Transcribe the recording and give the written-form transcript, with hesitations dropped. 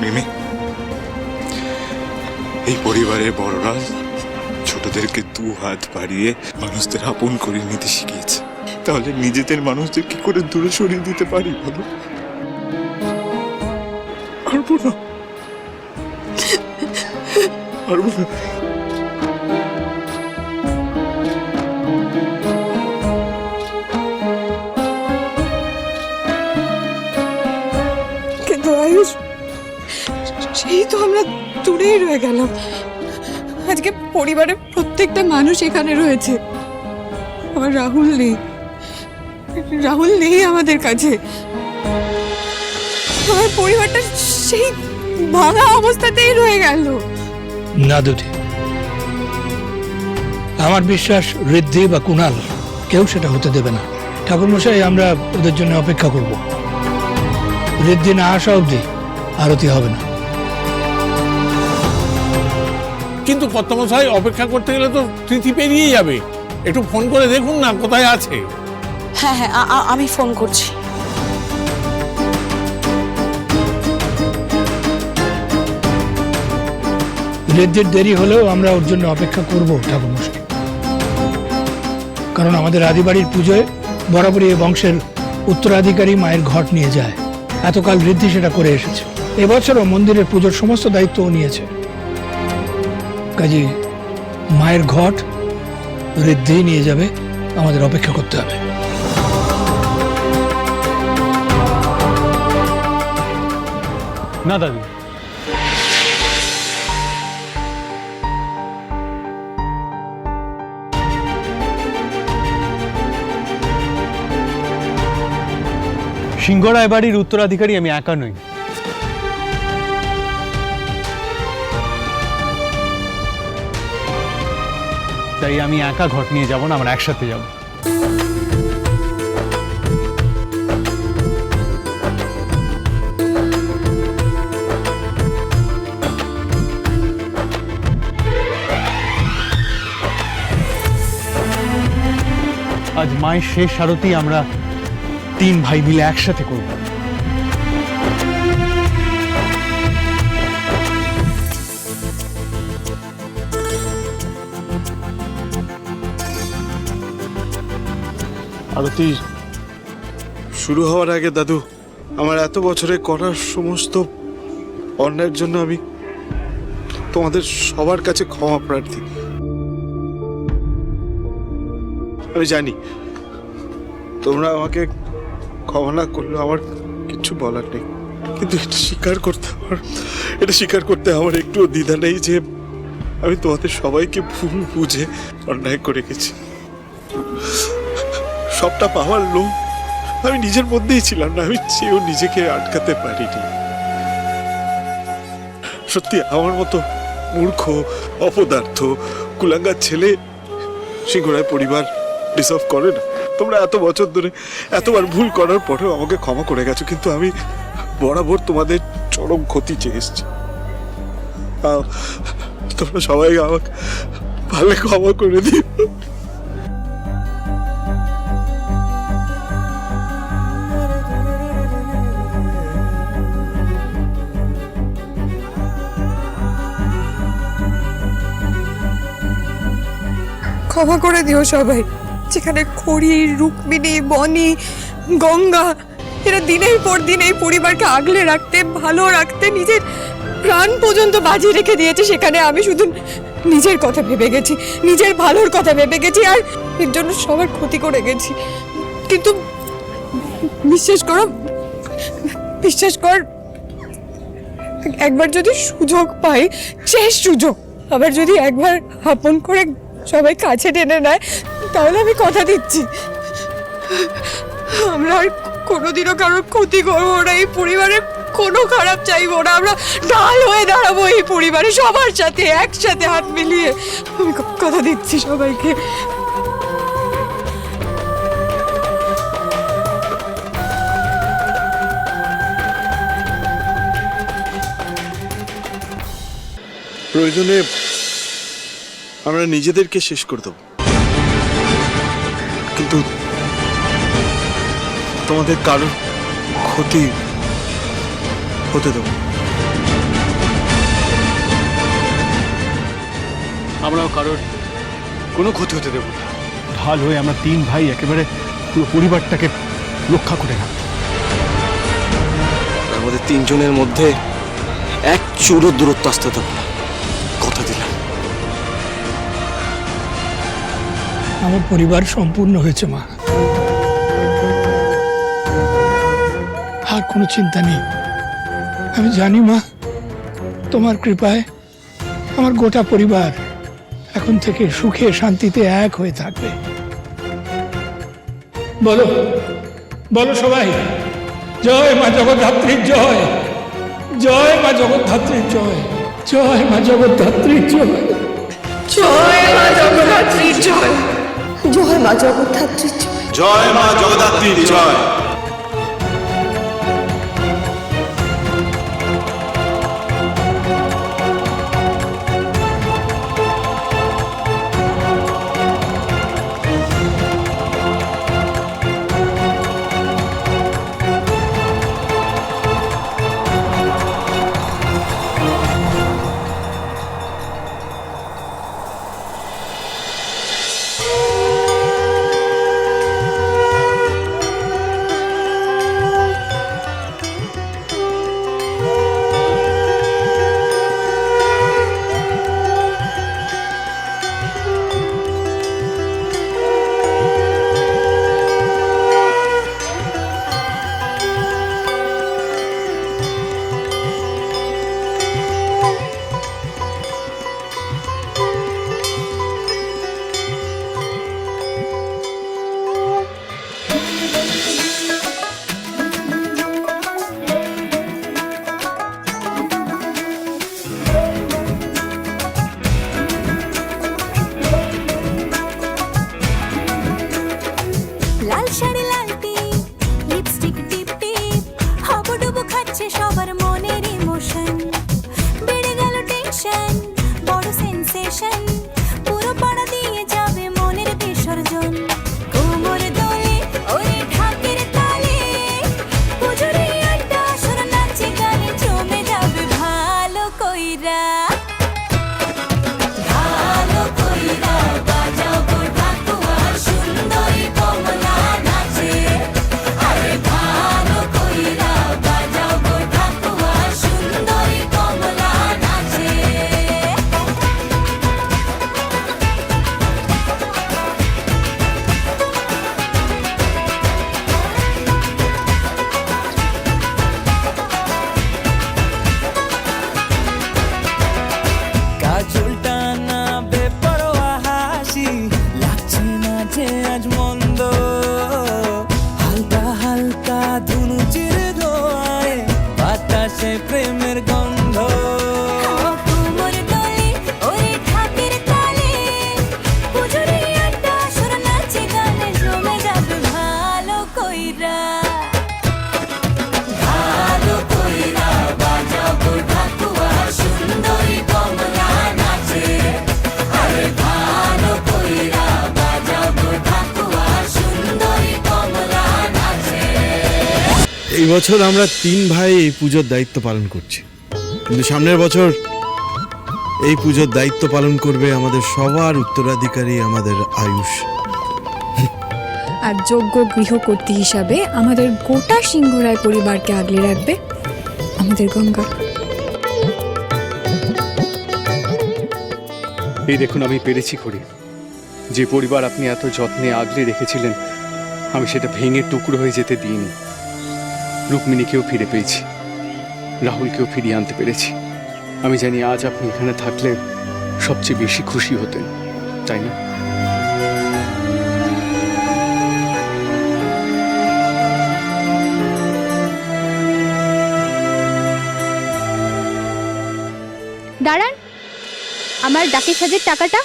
মিমি, এই পরিবারের বড়রা ছোটদেরকে দু হাত বাড়িয়ে মানুষদের আপন করে নিতে শিখিয়েছে, তাহলে নিজেদের মানুষদের কি করে দূরে সরিয়ে দিতে পারি বলো? পারবো না, পারবো না। কিন্তু আয়ুষ, সেই তো আমরা দূরেই রয়ে গেলাম। আজকে পরিবারের প্রত্যেকটা মানুষ এখানে রয়েছে, আমার রাহুল নেই, রাহুল নেই আমাদের কাছে। আমার পরিবারটা সেই ভাঙা অবস্থাতেই রয়ে গেল। না দুটি, আমার বিশ্বাস ঋদ্ধি বা কুণাল কেউ সেটা হতে দেবে না। ঠাকুরমশাই, আমরা ওদের জন্য অপেক্ষা করব। ঋদ্ধি না আসা অবধি আরতি হবে না। কিন্তু কর্তামশাই, অপেক্ষা করতে গেলে তো তিথি পেরিয়ে যাবে। একটু ফোন করে দেখুন না কোথায় আছে। হ্যাঁ হ্যাঁ, আমি ফোন করছি। ঋদ্ধির দেরি হলেও আমরা ওর জন্য অপেক্ষা করব ঠাকুরমশাই, কারণ আমাদের আদিবাড়ির পুজোয় বরাবরই এ বংশের উত্তরাধিকারী মায়ের ঘট নিয়ে যায়। এতকাল ঋদ্ধি সেটা করে এসেছে। এবছরও মন্দিরের পুজোর সমস্ত দায়িত্ব ও নিয়েছে। কাজী মায়ের ঘট ঋদ্ধি নিয়ে যাবে, আমাদের অপেক্ষা করতে হবে। না দাদু, সিংহরায় বাড়ির উত্তরাধিকারী আমি একা নই। তাই আমি একা ঘট নিয়ে যাব না, আমরা একসাথে যাব। আজ মায়ের শেষ আরতি আমরা 3 ভাই মিলে একসাথে করব। আরতি শুরু হওয়ার আগে দাদু, আমার এত বছরে করার সমস্ত অন্যায়ের জন্য আমি তোমাদের সবার কাছে ক্ষমা প্রার্থী। আমি জানি তোমরা আমাকে ক্ষমা না করলে আমার কিছু বলার নেই, কিন্তু এটা স্বীকার করতে আমার একটুও দ্বিধা নেই যে আমি তোমাদের সবাইকে ভুল বুঝে অন্যায় করে গেছি। সবটা পাওয়ার লোভ আমি নিজের মধ্যেই ছিলাম না, আমি চেয়েও নিজেকে আটকাতে পারিনি। সত্যি আমার মতো মূর্খ, অপদার্থ, কুলাঙ্গার ছেলে সিংহরায় পরিবার ডিসার্ভ করে না। তোমরা এত বছর ধরে এতবার ভুল করার পরেও আমাকে ক্ষমা করে গেছো, কিন্তু আমি বরাবর তোমাদের চরম ক্ষতি চেয়ে এসেছি। তোমরা সবাই আমাকে ভালো ক্ষমা করে দিও। ক্ষমা করে দিও সবাই। যেখানে খড়ি, রুক্মিণী, বনি, গঙ্গা এরা দিনের পর দিন এই পরিবারকে আগলে রাখতে, ভালো রাখতে নিজের প্রাণ পর্যন্ত বাজি রেখে দিয়েছে, সেখানে আমি শুধু নিজের কথা ভেবে গেছি, নিজের ভালোর কথা ভেবে গেছি, আর এর জন্য সবার ক্ষতি করে গেছি। কিন্তু বিশ্বাস কর, একবার যদি সুযোগ পাই, শেষ সুযোগ, আবার যদি একবার আপন করে সবাই কাছে টেনে নেয়, তাহলে আমি কথা দিচ্ছি আমরা আর কোনোদিনও কারোর ক্ষতি করবো না, এই পরিবারের কোনো খারাপ চাইবো না, আমরা ঢাল হয়ে দাঁড়াবো এই পরিবারে সবার সাথে একসাথে হাত মিলিয়ে। আমি কথা দিচ্ছি সবাইকে। প্রয়োজনে আমরা নিজেদেরকে শেষ করে দেব, কিন্তু তোমাদের কারোর ক্ষতি হতে দেব। আমরাও কারোর কোনো ক্ষতি হতে দেব না। ঢাল হয়ে আমরা তিন ভাই একেবারে পুরো পরিবারটাকে রক্ষা করে রাখবো। আমাদের তিনজনের মধ্যে এক চুরো দূরত্ব আসতে দেব না, কথা দিলাম। আমার পরিবার সম্পূর্ণ হয়েছে মা, আর কোনো চিন্তা নেই। আমি জানি মা, তোমার কৃপায় আমার গোটা পরিবার এখন থেকে সুখে শান্তিতে এক হয়ে থাকবে। বলো বলো সবাই, জয় মা জগদ্ধাত্রীর জয়, জয় মা জগদ্ধাত্রীর জয়, জয় মা জগদ্ধাত্রীর জয়। জয় মা জগদ্ধাত্রীর জয়, জয় মা জগদ্ধাত্রীর জয়, জয় মা জগদ্ধাত্রীর জয়। লাল শাড়ি লাল টিপ, লিপস্টিক টিপ টিপ, হাবুডুবু খাচ্ছে সবার মনের ইমোশন। বেড়ে গেল টেনশন, বড় সেন্সেশন, পুরো পাড়া দিয়ে যাবে মনের বিসর্জন। কোমর দোলে ওরে ঢাকের তালে, পুজোরে আড্ডা সুর নাচে গানে জমে যাবে ভালো কইরা। ভালো কইরা বাজাবো ঢাকুয়া, সুন্দরী কমলা নাচে। আরে ভালো কইরা বাজাবো ঢাকুয়া, সুন্দরী কমলা নাচে। কাজলটা না বেপরোয়া হাসি, লাগছে না যে আজ মন্দ। হালকা হালকা ধুনুচির ধোঁয়ায় বাতাসে প্রেমের গন্ধ। কোমর দোলে ওরে ঢাকের তালে, পুজোরে আড্ডা সুর নাচে গানে জমে যাবে ভালো কইরা। ভালো কইরা বাজাবো ঢাকুয়া, সুন্দরী কমলা নাচে। আরে ভালো কইরা বাজাবো ঢাকুয়া, সুন্দরী কমলা নাচে। এই বছর আমরা তিন ভাই এই পুজোর দায়িত্ব পালন করছি, কিন্তু সামনের বছর এই পুজোর দায়িত্ব পালন করবে আমাদের সবার উত্তরাধিকারী আমাদের আয়ুষ। আর যোগ্য গৃহকর্ত্রী হিসাবে আমাদের গোটা সিংহরায় পরিবারকে আগলে রাখবে আমাদের গঙ্গা। এই দেখুন, আমি পেরেছি করি। যে পরিবার আপনি এত যত্নে আগলে রেখেছিলেন, আমি সেটা ভেঙে টুকরো হয়ে যেতে দিইনি। রুক্মিণীকেও ফিরে পেয়েছি, রাহুলকেও ফিরিয়ে আনতে পেরেছি। আমি জানি আজ আপনি এখানে থাকলে সবচেয়ে বেশি খুশি হতেন, তাই না? দাঁড়ান, আমার ডাকের সাজের টাকাটা।